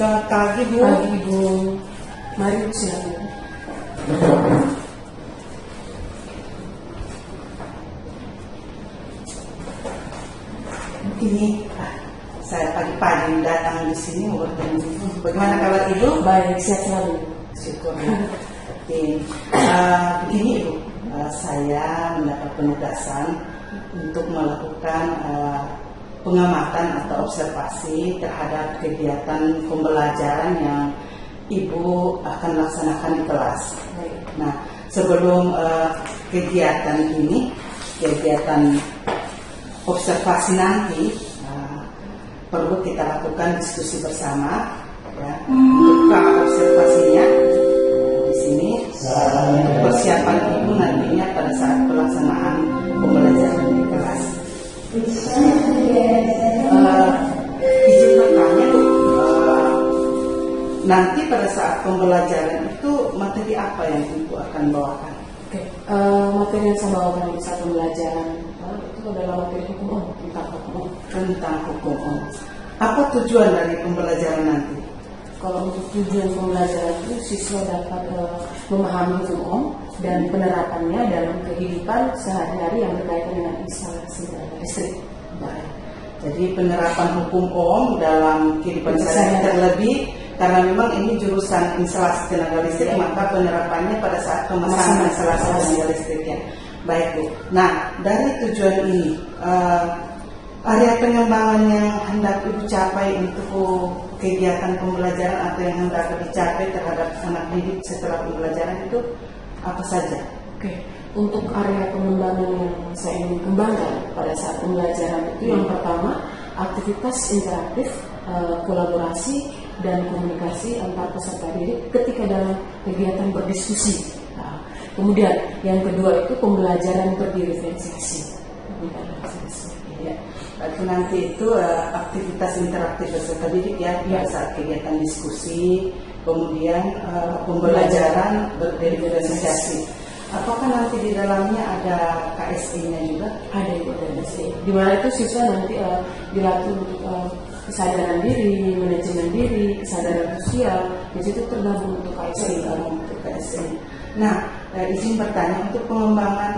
Selamat pagi, Bu. Pagi, Ibu. Mari, Bu, silakan. Ini saya pagi-pagi datang di sini mau bertemu. Bagaimana kabar Ibu? Baik, sehat selalu. Syukur. Begini Ibu, saya mendapat penugasan untuk melakukan pengamatan atau observasi terhadap kegiatan pembelajaran yang Ibu akan laksanakan di kelas. Nah, sebelum kegiatan ini, kegiatan observasi nanti, perlu kita lakukan diskusi bersama, ya, untuk observasinya di sini untuk persiapan Ibu nantinya pada saat pelaksanaan pembelajaran di kelas. Izin bertanya, Bu, nanti pada saat pembelajaran itu materi apa yang Ibu akan bawakan? Materi yang saya bawakan di saat pembelajaran itu adalah materi hukum Tentang hukum. Apa tujuan dari pembelajaran nanti? Kalau untuk tujuan pembelajaran itu siswa dapat memahami hukum dan penerapannya dalam kehidupan sehari-hari yang berkaitan dengan instalasi listrik. Baik. Jadi penerapan hukum Om dalam kehidupan sehari-hari, terlebih karena memang ini jurusan instalasi tenaga listrik, maka penerapannya pada saat pemasangan instalasi tenaga listriknya. Baik, Bu. Nah, dari tujuan ini, area pengembangan yang hendak Ibu capai untuk kegiatan pembelajaran atau yang hendak dicapai terhadap anak didik setelah pembelajaran itu apa saja? Untuk area pengembangan yang saya ingin kembangkan pada saat pembelajaran itu yang pertama, aktivitas interaktif, kolaborasi dan komunikasi antar peserta didik ketika dalam kegiatan berdiskusi. Kemudian yang kedua itu pembelajaran berdiferensiasi. Ya. Berarti nanti itu aktivitas interaktif peserta didik ya, pada saat kegiatan diskusi, kemudian pembelajaran berdiferensiasi. Apakah nanti di dalamnya ada KSE-nya juga? Ada itu KSE. Di mana itu siswa nanti dilatih untuk kesadaran diri, manajemen diri, kesadaran sosial. Di situ tergabung untuk KSE. Nah, izin bertanya, untuk pengembangan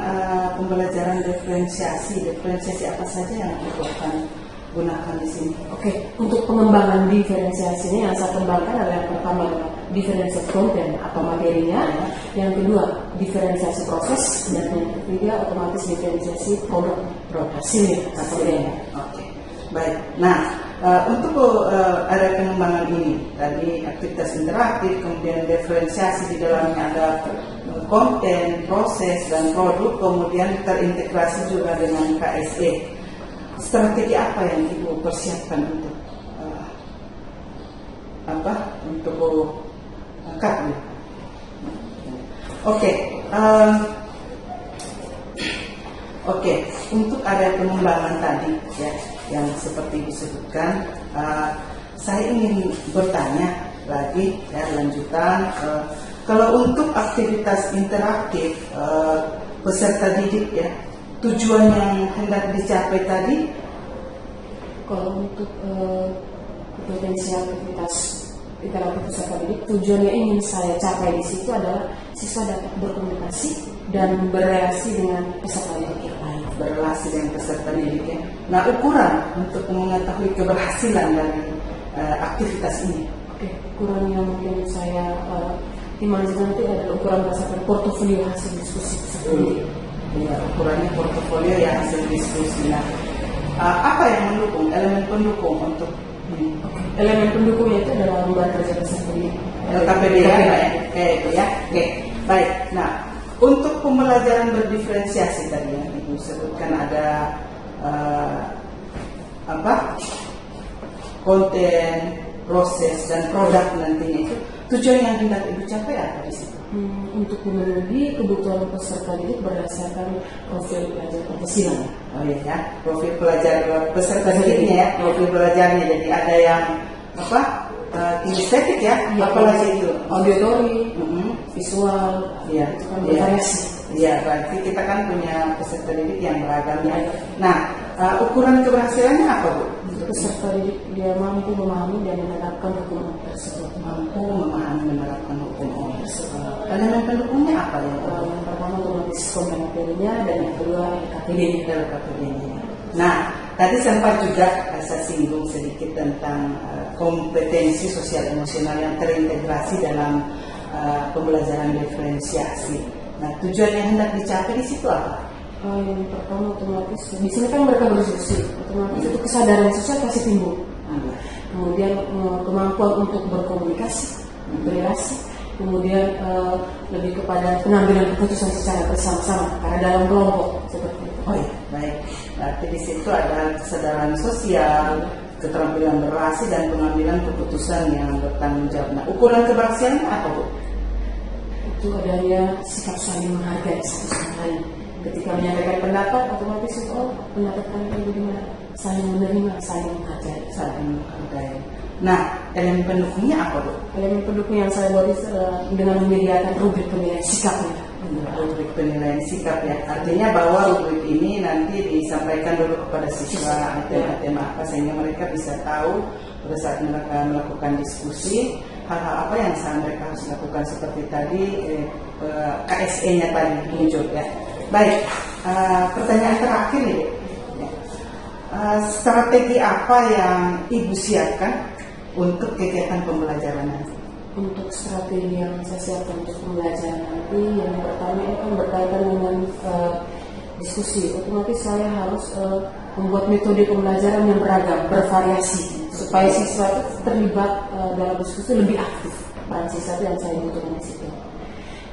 pembelajaran diferensiasi apa saja yang Ibu akan gunakan di sini? Untuk pengembangan diferensiasi ini yang saya kembangkan adalah yang pertama diferensiasi konten atau materinya, yang kedua diferensiasi proses, dan yang ketiga otomatis diferensiasi produk hasilnya atau idenya. Baik. Nah, untuk area pengembangan ini tadi aktivitas interaktif, kemudian diferensiasi, di dalamnya ada konten, proses dan produk, kemudian terintegrasi juga dengan KSE. Strategi apa yang Ibu persiapkan untuk angkat? Untuk area pengembangan tadi ya, yang seperti disebutkan, saya ingin bertanya lagi ya, lanjutan. Kalau untuk aktivitas interaktif peserta didik ya, tujuan yang hendak dicapai tadi? Kalau untuk potensial aktivitas interaktif peserta didik, tujuannya ingin saya capai di situ adalah siswa dapat berkomunikasi dan berrelasi dengan peserta didik yang lain. Berrelasi dengan peserta didik ya. Nah, ukuran untuk mengetahui keberhasilan dari aktivitas ini? Ukuran yang mungkin saya imajinasi nanti adalah ukuran berdasarkan portofolio hasil diskusi peserta didik. Ya, ukurannya portofolio ya, hasil diskusi. Nah, apa yang mendukung, elemen pendukung untuk ini? Elemen pendukungnya itu adalah lembaga kerja peserta didik. LKPD ya. Baik. Nah, untuk pembelajaran berdiferensiasi tadi yang Ibu sebutkan ada konten, proses dan produk nantinya, itu tujuan yang hendak Ibu capai apa di situ? Untuk memenuhi kebutuhan peserta didik berdasarkan profil pelajar Pancasila. Profil pelajar peserta didiknya ya, profil belajarnya. Jadi ada yang kinestetik ya, apalagi itu auditori, visual, ya, itu kan bervariasi. Iya, berarti kita kan punya peserta didik yang beragam ya. Nah, ukuran keberhasilannya apa, Bu? Untuk peserta didik dia mampu memahami dan menerapkan hukum tersebut. Mampu memahami menerapkan hukum tersebut. Elemen pendukungnya apa ya? Yang pertama otomatis konten materinya dan yang kedua LKPD-nya. Nah, tadi sempat juga saya singgung sedikit tentang kompetensi sosial emosional yang terintegrasi dalam pembelajaran diferensiasi. Nah, tujuan yang hendak dicapai di situ apa? Yang pertama otomatis di sini kan mereka berdiskusi, otomatis itu kesadaran sosial pasti timbul. Kemudian kemampuan untuk berkomunikasi, berrelasi, kemudian lebih kepada pengambilan keputusan secara bersama-sama karena dalam kelompok seperti itu. Oh iya, baik. Berarti di situ ada kesadaran sosial, keterampilan berrelasi dan pengambilan keputusan yang bertanggung jawab. Nah, ukuran keberhasilan apa, Bu? Itu adanya sikap saling menghargai satu sama lain. Ketika menyampaikan pendapat, otomatis itu pendapat kami bagaimana? Saling menerima, saling menghargai. Saling menghargai. Nah, elemen pendukungnya apa, Bu? Elemen pendukung yang saya buat itu dengan menyediakan rubrik penilaian sikapnya. Rubrik penilaian sikap ya. Artinya bahwa rubrik ini nanti disampaikan dulu kepada siswa tema-tema apa sehingga mereka bisa tahu pada saat mereka melakukan diskusi hal-hal apa yang mereka harus lakukan seperti tadi KSE-nya tadi muncul ya. Baik, pertanyaan terakhir nih, Bu. Strategi apa yang Ibu siapkan untuk kegiatan pembelajaran nanti? Untuk strategi yang saya siapkan untuk pembelajaran nanti, yang pertama ini kan berkaitan dengan diskusi. Otomatis saya harus membuat metode pembelajaran yang beragam, bervariasi, supaya siswa itu terlibat dalam diskusi lebih aktif. Peran siswa itu yang saya butuhkan di situ.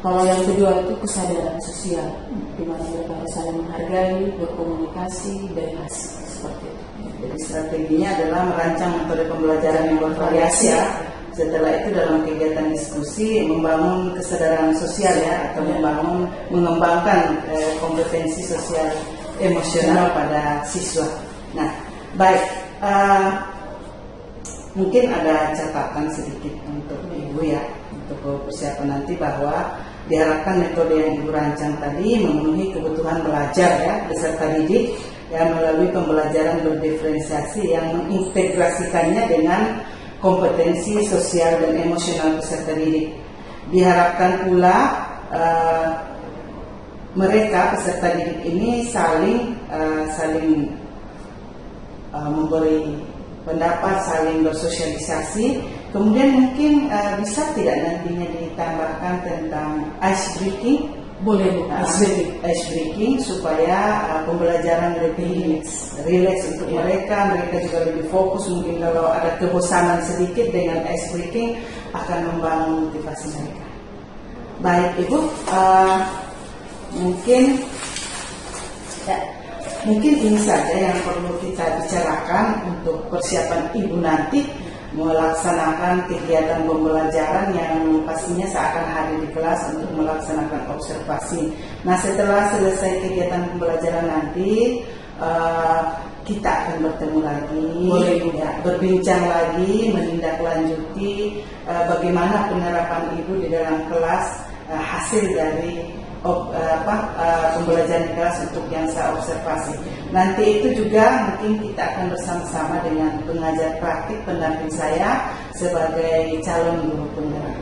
Kalau yang kedua itu kesadaran sosial, di mana mereka harus saling menghargai, berkomunikasi, dan hasil seperti itu. Jadi strateginya adalah merancang metode pembelajaran yang bervariasi ya. Setelah itu dalam kegiatan diskusi membangun kesadaran sosial ya, atau mengembangkan kompetensi sosial emosional pada siswa. Nah, baik, mungkin ada catatan sedikit untuk Ibu ya, untuk persiapan nanti bahwa diharapkan metode yang Ibu rancang tadi memenuhi kebutuhan belajar ya peserta didik yang melalui pembelajaran berdiferensiasi yang mengintegrasikannya dengan kompetensi sosial dan emosional peserta didik. Diharapkan pula mereka peserta didik ini saling memberi pendapat, saling bersosialisasi. Kemudian mungkin bisa tidak nantinya ditambahkan tentang ice breaking? Boleh, Bu. Ice breaking supaya pembelajaran lebih relax untuk mereka juga lebih fokus. Mungkin kalau ada kebosanan sedikit dengan ice breaking akan membangun motivasi mereka. Baik Ibu, mungkin ini saja yang perlu kita bicarakan untuk persiapan Ibu nanti melaksanakan kegiatan pembelajaran yang pastinya saya akan hadir di kelas untuk melaksanakan observasi. Nah, setelah selesai kegiatan pembelajaran nanti kita akan bertemu lagi, berbincang lagi, menindaklanjuti bagaimana penerapan Ibu di dalam kelas, hasil dari pembelajaran di kelas untuk yang saya observasi. Nanti itu juga mungkin kita akan bersama-sama dengan pengajar praktik pendamping saya sebagai calon guru penggerak.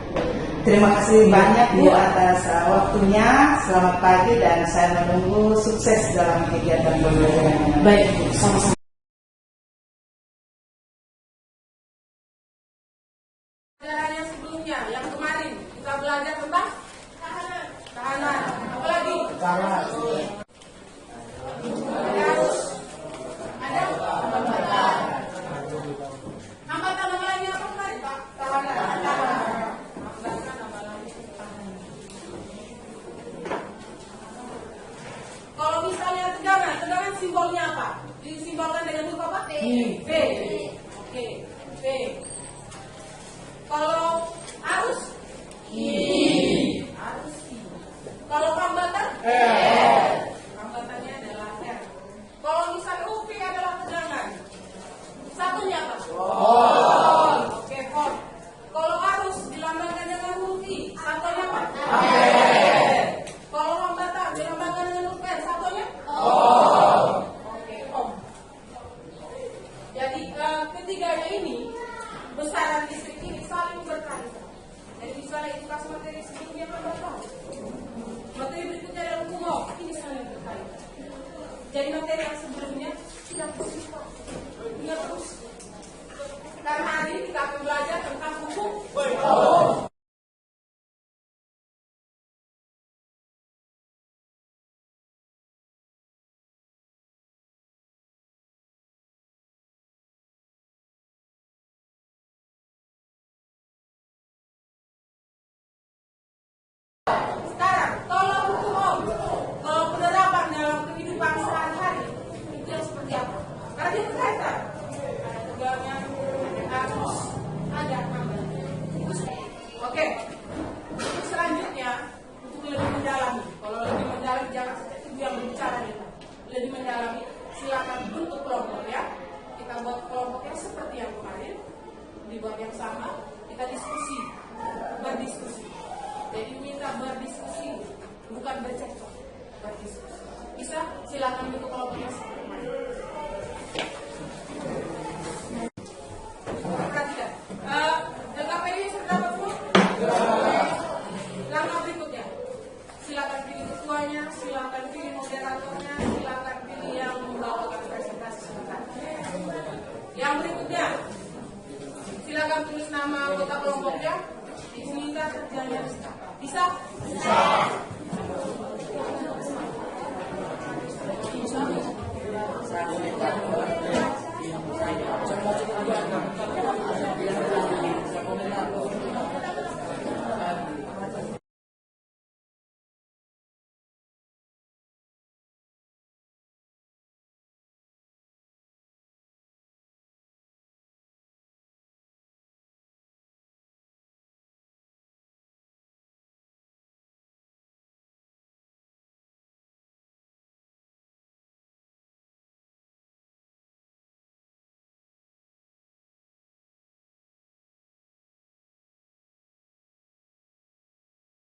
Terima kasih banyak Bu atas waktunya. Selamat pagi dan saya menunggu sukses dalam kegiatan pembelajaran. Baik, sama-sama. Pelajaran yang sebelumnya, yang kemarin kita belajar tentang tahanan. Apa lagi? Ada hambatan apa lagi apa kemarin Pak? Tahanan. Kalau misalnya tegangan simbolnya apa? Disimbolkan dengan huruf apa? V. Oke, V. Kalau arus? Arus I. Kalau hambatan? Hambatannya adalah R. Kalau misalnya UV adalah tegangan, satunya apa? Oke, volt. Kalau arus dilambangkan dengan huruf I, satunya apa? Kalau hambatan dilambangkan dengan huruf R, satunya? Oke, ohm. Jadi Jadi materi yang sebelumnya tidak terus. Ingat terus. Karena hari ini kita akan belajar tentang hukum. Sekarang, kalau hukum Om, kalau penerapan dalam kehidupan sehari-hari itu yang seperti apa? Karena dia berkaitan. Ada tugasnya, harus ada tambah. Oke. Untuk selanjutnya, untuk lebih mendalami. Kalau lebih mendalami jangan saja ibu yang berbicara nih. Lebih mendalami, silakan bentuk kelompok ya. Kita buat kelompoknya seperti yang kemarin, dibuat yang sama. Kita diskusi, berdiskusi. Jadi minta berdiskusi, bukan bercekcok, berdiskusi. Bisa? Silakan bentuk kelompoknya seperti kemarin. Perhatikan. LKPD sudah dapat semua? Langkah berikutnya. Silakan pilih ketuanya, silakan pilih moderatornya, silakan pilih yang membawakan presentasi sebentar. Yang berikutnya, silakan tulis nama anggota kelompoknya. Ibu minta kerjanya bisa? Bisa.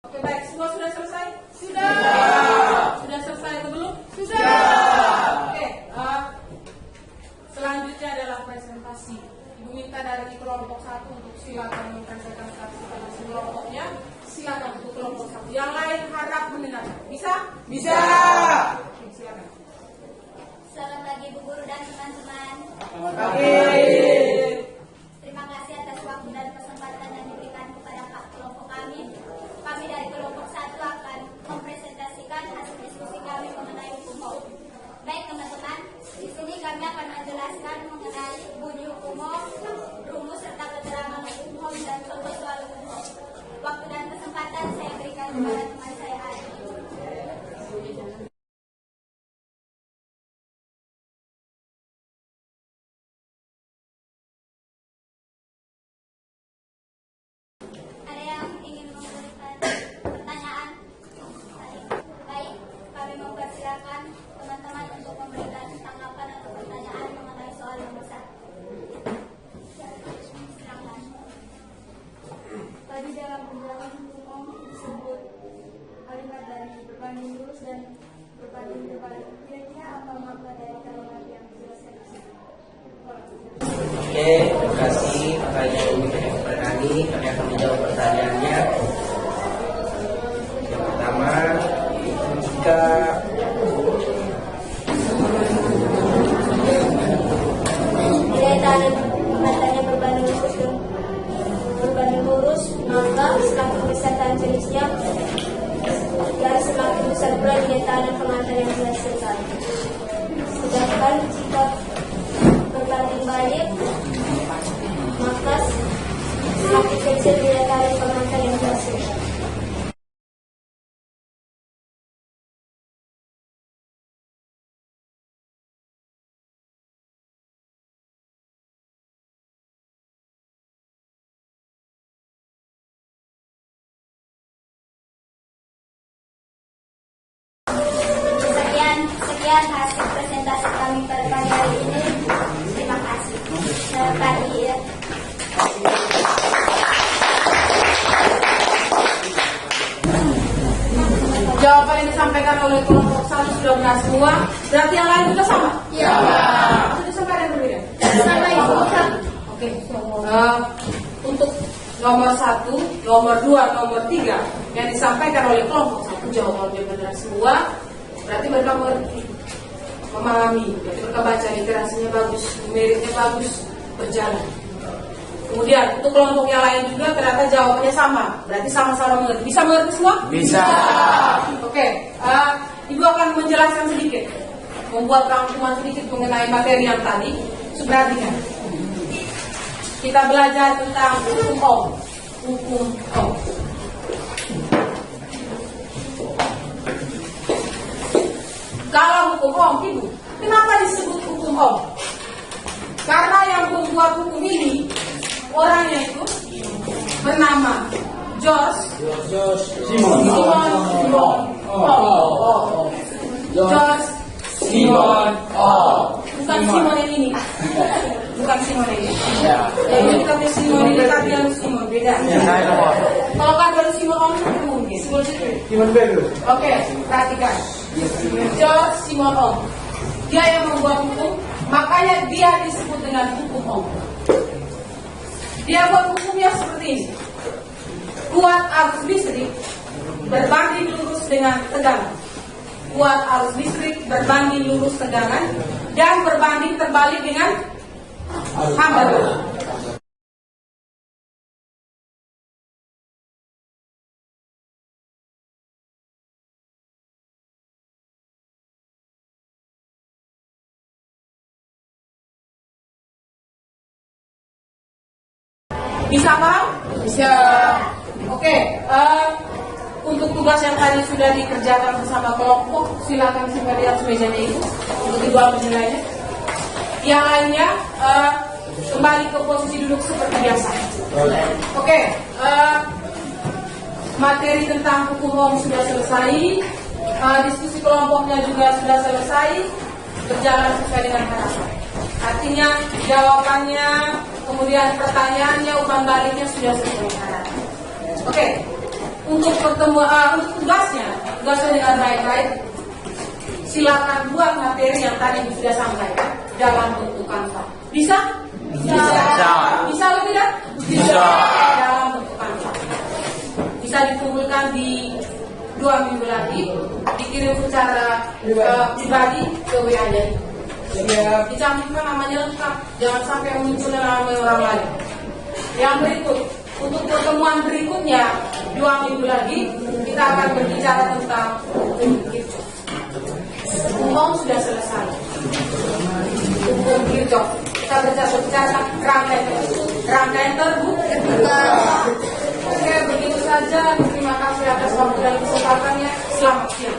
Oke, baik. Semua sudah selesai? Sudah. Sudah selesai atau belum? Sudah. Oke. Selanjutnya adalah presentasi. Ibu minta dari kelompok 1 untuk silakan mempresentasikan kelompoknya. Silakan untuk kelompok 1. Yang lain harap mendengarkan. Bisa? Bisa. Oke, silakan. Selamat pagi Bu Guru dan teman-teman. Selamat pagi. Terima kasih atas waktu dan kesempatan yang diberikan kepada Pak kelompok kami. Kami dari kelompok 1 akan mempresentasikan hasil diskusi kami mengenai hukum Om. Baik teman-teman, di sini kami akan menjelaskan mengenai bunyi hukum Om, rumus serta keterangan hukum Om dan contoh soal hukum Om. Waktu dan kesempatan saya berikan kepada teman saya Ari. Ada yang ingin memberikan pertanyaan? Baik, kami mempersilakan teman-teman untuk memberikan tanggapan atau pertanyaan mengenai soal yang besar. Silakan. Tadi dalam penjelasan hukum disebut kalimat dari berbanding lurus dan berbanding terbalik. Kira-kira apa makna dari kalimat yang dijelaskan di sini? Oke, terima kasih pertanyaan ini kepada kami. Kami akan menjawab pertanyaannya. Yang pertama, jika Bila tadi matanya berbanding lurus, maka semakin besar tangan jenisnya dan semakin besar pula nilai pengantar yang dihasilkan. Sedangkan jika berbanding balik, maka semakin kecil nilai pengantar yang dihasilkan. Sekian hasil presentasi kami pada pagi hari ini. Terima kasih. Selamat pagi ya. Jawaban yang disampaikan oleh kelompok 1 sudah benar semua. Berarti yang lain juga sama? Iya. Sudah sampai ada yang berbeda? Sama Ibu. Oke. Untuk nomor 1, nomor 2, nomor 3 yang disampaikan oleh kelompok 1 jawabannya benar semua. Berarti mereka mengerti. memahami, mereka baca literasinya bagus, numeriknya bagus, berjalan. Kemudian untuk kelompok yang lain juga ternyata jawabannya sama, berarti sama-sama mengerti. Bisa mengerti semua? Bisa. Oke, Ibu akan menjelaskan sedikit, membuat rangkuman sedikit mengenai materi yang tadi. Perhatikan, kita belajar tentang hukum Ohm. Hukum Ohm. Kalau hukum Ohm, Ibu, kenapa disebut hukum Ohm? Karena yang membuat hukum ini orangnya itu bernama George Simon Ohm. George Simon Ohm. Bukan Simon yang ini. Bukan Simon yang ini. Yang ini kata Simon ini Kardinal Simon, beda. Kalau Kardinal Simon Ohm itu mungkin Simon Bego. Oke, perhatikan. George Simon Ohm. Dia yang membuat hukum, makanya dia disebut dengan hukum Ohm. Dia buat hukumnya seperti ini. Kuat arus listrik berbanding lurus dengan tegangan. Kuat arus listrik berbanding lurus tegangan dan berbanding terbalik dengan hambatan. Bisa paham? Bisa. Oke, untuk tugas yang tadi sudah dikerjakan bersama kelompok, silakan simpan di atas mejanya itu untuk Ibu ambil nilainya. Yang lainnya kembali ke posisi duduk seperti biasa. Oke, materi tentang hukum Ohm sudah selesai, diskusi kelompoknya juga sudah selesai, berjalan sesuai dengan harapan. Artinya jawabannya, kemudian pertanyaannya, umpan baliknya sudah sesuai dengan harapan. Oke, untuk pertemuan, untuk tugasnya dengan baik-baik. Silakan buat materi yang tadi sudah sampaikan dalam bentuk kanvas. Bisa? Bisa. Bisa atau tidak? Bisa. Dalam bentuk kanvas. Bisa dikumpulkan di 2 minggu lagi, dikirim secara pribadi ke WA-nya. Dicantumkan namanya lengkap, jangan sampai muncul nama orang lain. Yang berikut, untuk pertemuan berikutnya 2 minggu lagi kita akan berbicara tentang hukum Kirchhoff. Hukum sudah selesai. Hukum Kirchhoff. Kita berbicara rangkaian terbuka. Oke, begitu saja. Terima kasih atas waktu dan kesempatannya. Selamat siang.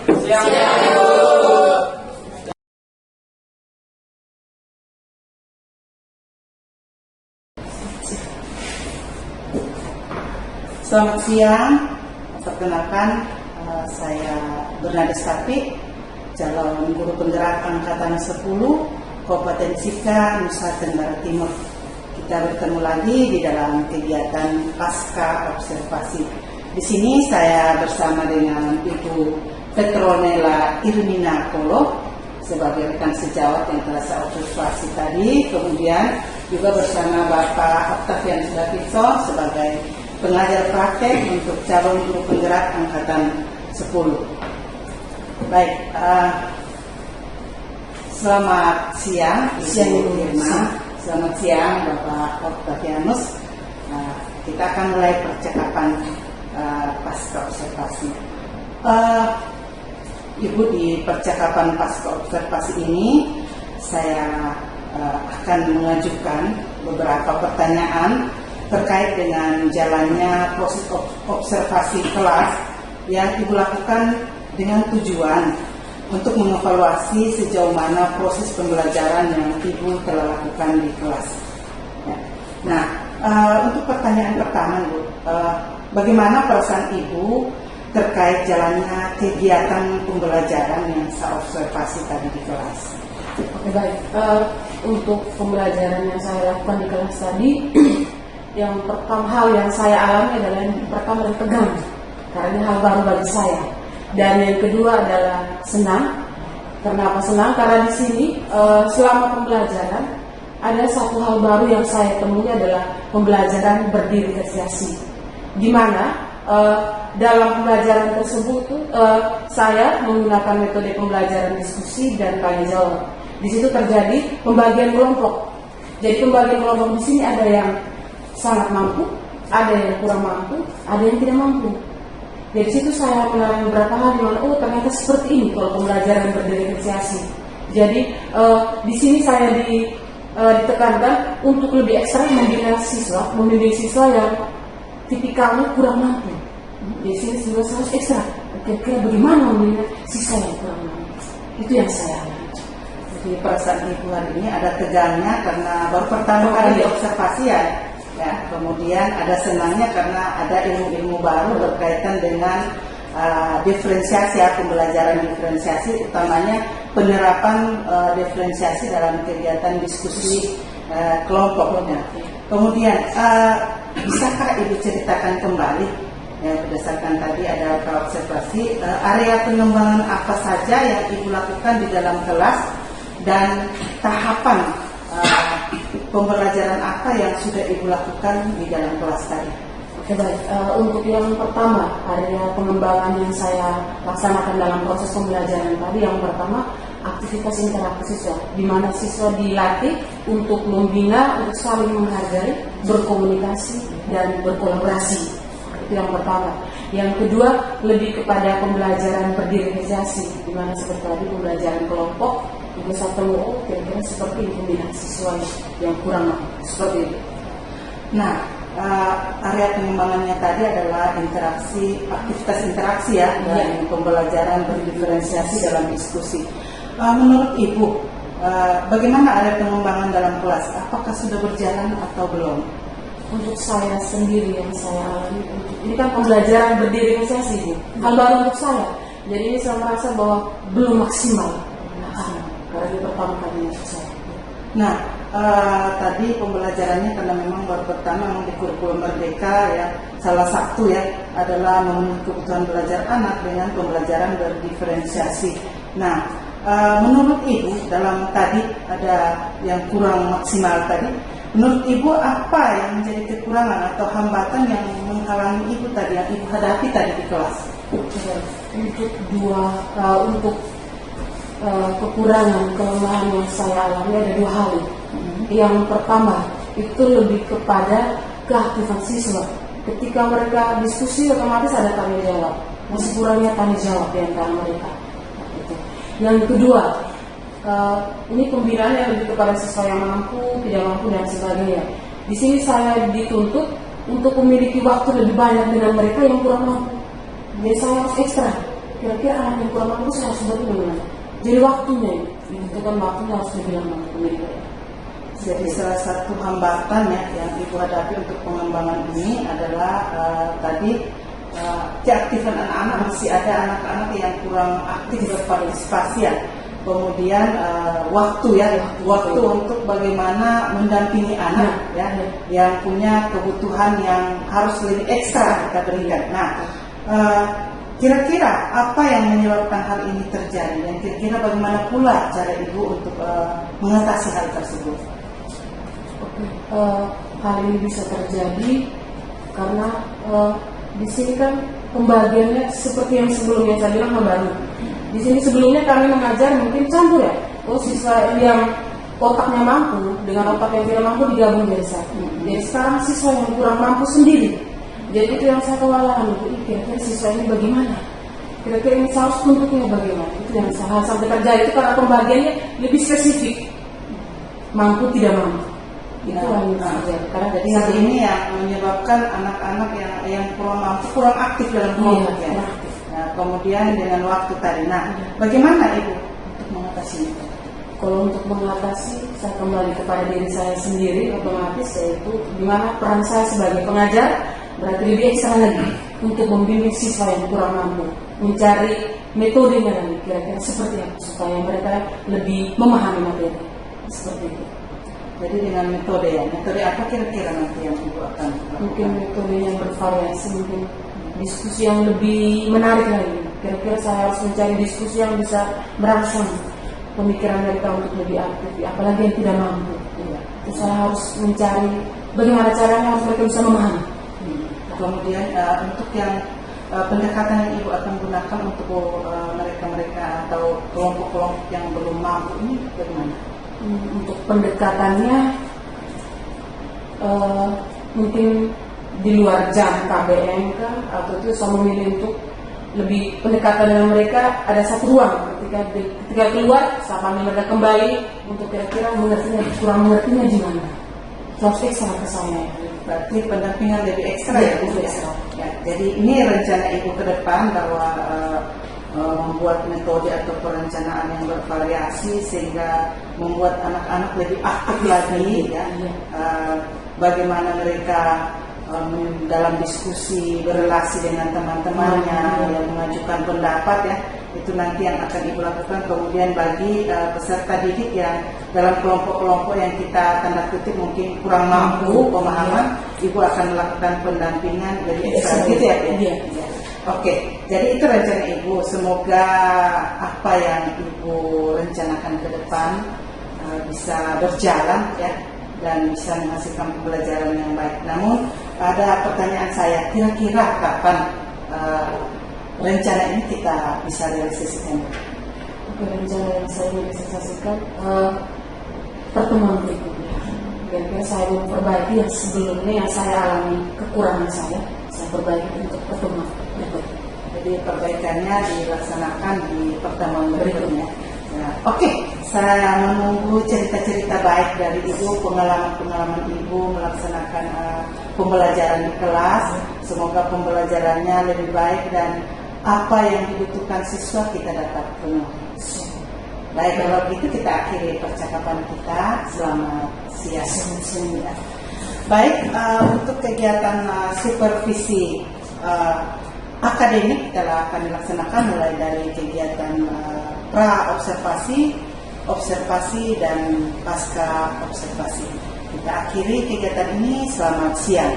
Selamat siang, perkenalkan saya Bernada Stapi, calon guru penggerak angkatan 10 Kabupaten Sika, Nusa Tenggara Timur. Kita bertemu lagi di dalam kegiatan pasca observasi. Di sini saya bersama dengan Ibu Petronella Irmina Kolo sebagai rekan sejawat yang telah saya observasi tadi, kemudian juga bersama Bapak Octavian Sudapitso sebagai pengajar praktek untuk calon guru penggerak angkatan 10. Baik, selamat siang Ibu Irma, selamat siang Bapak Octavianus. Kita akan mulai percakapan pasca observasi. Ibu, di percakapan pasca observasi ini saya akan mengajukan beberapa pertanyaan terkait dengan jalannya proses observasi kelas yang Ibu lakukan dengan tujuan untuk mengevaluasi sejauh mana proses pembelajaran yang Ibu telah lakukan di kelas. Nah, untuk pertanyaan pertama, Ibu, bagaimana perasaan Ibu terkait jalannya kegiatan pembelajaran yang saya observasi tadi di kelas? Oke, baik. Untuk pembelajaran yang saya lakukan di kelas tadi, yang pertama hal yang saya alami adalah yang pertama tegang, karena ini hal baru bagi saya. Dan yang kedua adalah senang. Kenapa senang? Karena di sini selama pembelajaran ada satu hal baru yang saya temui adalah pembelajaran berdiri tersiasi. Di mana dalam pembelajaran tersebut saya menggunakan metode pembelajaran diskusi dan tanya jawab. Di situ terjadi pembagian kelompok. Jadi pembagian kelompok di sini ada yang sangat mampu, ada yang kurang mampu, ada yang tidak mampu. Dari situ saya mengalami beberapa hal di mana ternyata seperti ini kalau pembelajaran berdiferensiasi. Jadi di sini saya ditekankan untuk lebih ekstra membimbing siswa yang tipikalnya kurang mampu. Di sini juga harus ekstra. Kira-kira bagaimana membimbing siswa yang kurang mampu? Itu yang saya alami. Jadi perasaan ibu hari ini ada tegangnya karena baru pertama kali diobservasi ya. Kemudian ada senangnya karena ada ilmu-ilmu baru berkaitan dengan diferensiasi, pembelajaran diferensiasi, utamanya penerapan diferensiasi dalam kegiatan diskusi kelompoknya. Kemudian bisakah ibu ceritakan kembali berdasarkan tadi ada observasi area pengembangan apa saja yang ibu lakukan di dalam kelas dan tahapan pembelajaran apa yang sudah ibu lakukan di dalam kelas tadi? Oke, baik. Untuk yang pertama, area pengembangan yang saya laksanakan dalam proses pembelajaran tadi, yang pertama aktivitas interaksi siswa, di mana siswa dilatih untuk membina, untuk saling menghargai, berkomunikasi dan berkolaborasi. Itu yang pertama. Yang kedua, lebih kepada pembelajaran berdiferensiasi, di mana seperti tadi pembelajaran kelompok. Ibu saya tahu kira-kira seperti pembinaan siswa yang kurang mampu, seperti itu. Nah, area pengembangannya tadi adalah aktivitas interaksi dan pembelajaran berdiferensiasi dalam diskusi. Menurut ibu, bagaimana area pengembangan dalam kelas? Apakah sudah berjalan atau belum? Untuk saya sendiri yang saya alami, ini kan pembelajaran berdiferensiasi, hal baru untuk saya. Jadi ini saya merasa bahwa belum maksimal. Karena ini pertama kalinya saya. Nah, tadi pembelajarannya karena memang baru pertama di kurikulum Merdeka salah satu adalah memenuhi kebutuhan belajar anak dengan pembelajaran berdiferensiasi. Nah, menurut ibu dalam tadi ada yang kurang maksimal tadi. Menurut ibu apa yang menjadi kekurangan atau hambatan yang menghalangi ibu tadi yang ibu hadapi tadi di kelas? Untuk kekurangan kelemahan yang saya alami ada dua hal. Yang pertama itu lebih kepada keaktifan siswa. Ketika mereka diskusi otomatis ada tanya jawab. Masih kurangnya tanya jawab di antara mereka. Yang kedua, ini pembinaan yang lebih kepada siswa yang mampu, tidak mampu dan sebagainya. Di sini saya dituntut untuk memiliki waktu lebih banyak dengan mereka yang kurang mampu. Jadi saya harus ekstra. Kira-kira anak yang kurang mampu saya harus bagaimana? Jadi waktunya itu kan waktunya harus lebih lama untuk mereka. Jadi salah satu hambatan yang ibu hadapi untuk pengembangan ini adalah tadi keaktifan anak-anak, masih ada anak-anak yang kurang aktif berpartisipasi Kemudian waktu untuk bagaimana mendampingi anak yang punya kebutuhan yang harus lebih ekstra kita berikan. Nah, kira-kira apa yang menyebabkan hal ini terjadi dan kira-kira bagaimana pula cara ibu untuk mengatasi hal tersebut? Hal ini bisa terjadi karena di sini kan pembagiannya seperti yang sebelumnya saya bilang baru. Di sini sebelumnya kami mengajar mungkin campur siswa yang otaknya mampu dengan otak yang tidak mampu digabung jadi satu. Jadi sekarang siswa yang kurang mampu sendiri. Jadi itu yang saya kewalahan kira-kira siswa ini bagaimana? Kira-kira ini harus bentuknya bagaimana? Itu yang saya sampai terjadi itu karena pembagiannya lebih spesifik. Mampu tidak mampu. Itu yang terjadi. Karena dari hal ini yang menyebabkan anak-anak yang kurang mampu, kurang aktif dalam kelompok Nah, kemudian dengan waktu tadi. Nah, bagaimana ibu untuk mengatasinya? Kalau untuk mengatasi, saya kembali kepada diri saya sendiri otomatis, yaitu di mana peran saya sebagai pengajar berarti lebih ekstra lagi untuk membimbing siswa yang kurang mampu, mencari metodenya lagi kira-kira seperti apa supaya mereka lebih memahami materi seperti itu. Jadi dengan metode apa kira-kira nanti yang ibu akan lakukan? Mungkin metode yang bervariasi, mungkin diskusi yang lebih menarik lagi. Kira-kira saya harus mencari diskusi yang bisa merangsang pemikiran mereka untuk lebih aktif, apalagi yang tidak mampu. Itu saya harus mencari bagaimana caranya harus mereka bisa memahami. Kemudian untuk yang pendekatan yang Ibu akan gunakan untuk mereka-mereka atau kelompok-kelompok yang belum mampu ini bagaimana? Untuk pendekatannya mungkin di luar jam KBM kan, atau itu saya memilih untuk lebih pendekatan dengan mereka ada satu ruang ketika keluar saya panggil mereka kembali untuk kira-kira kurang mengertinya gimana. Harus ekstra ke saya. Berarti pendampingan lebih ekstra ya, Bu? Ya, jadi ini rencana Ibu ke depan bahwa membuat metode atau perencanaan yang bervariasi sehingga membuat anak-anak lebih aktif lagi ya. Bagaimana mereka dalam diskusi berrelasi dengan teman-temannya yang mengajukan pendapat ya, itu nanti yang akan Ibu lakukan. Kemudian bagi peserta didik yang dalam kelompok-kelompok yang kita tanda kutip mungkin kurang mampu pemahaman, Ibu akan melakukan pendampingan lebih ekstra gitu ya? Iya. Oke, jadi itu rencana Ibu. Semoga apa yang Ibu rencanakan ke depan bisa berjalan ya, dan bisa menghasilkan pembelajaran yang baik. Namun ada pertanyaan saya, kira-kira kapan rencana ini kita bisa realisasikan? Rencana yang saya realisasikan pertemuan berikutnya. Kira-kira saya memperbaiki yang sebelumnya yang saya alami kekurangan saya perbaiki untuk pertemuan berikutnya. Jadi perbaikannya dilaksanakan di pertemuan berikutnya. Nah, Oke, saya menunggu cerita-cerita baik dari Ibu, pengalaman-pengalaman Ibu melaksanakan pembelajaran di kelas. Semoga pembelajarannya lebih baik dan apa yang dibutuhkan siswa kita dapat penuhi. Baik, kalau begitu kita akhiri percakapan kita. Selamat siang. Baik, untuk kegiatan supervisi akademik kita akan dilaksanakan mulai dari kegiatan pra-observasi, observasi, dan pasca observasi. Kita akhiri kegiatan ini. Selamat siang.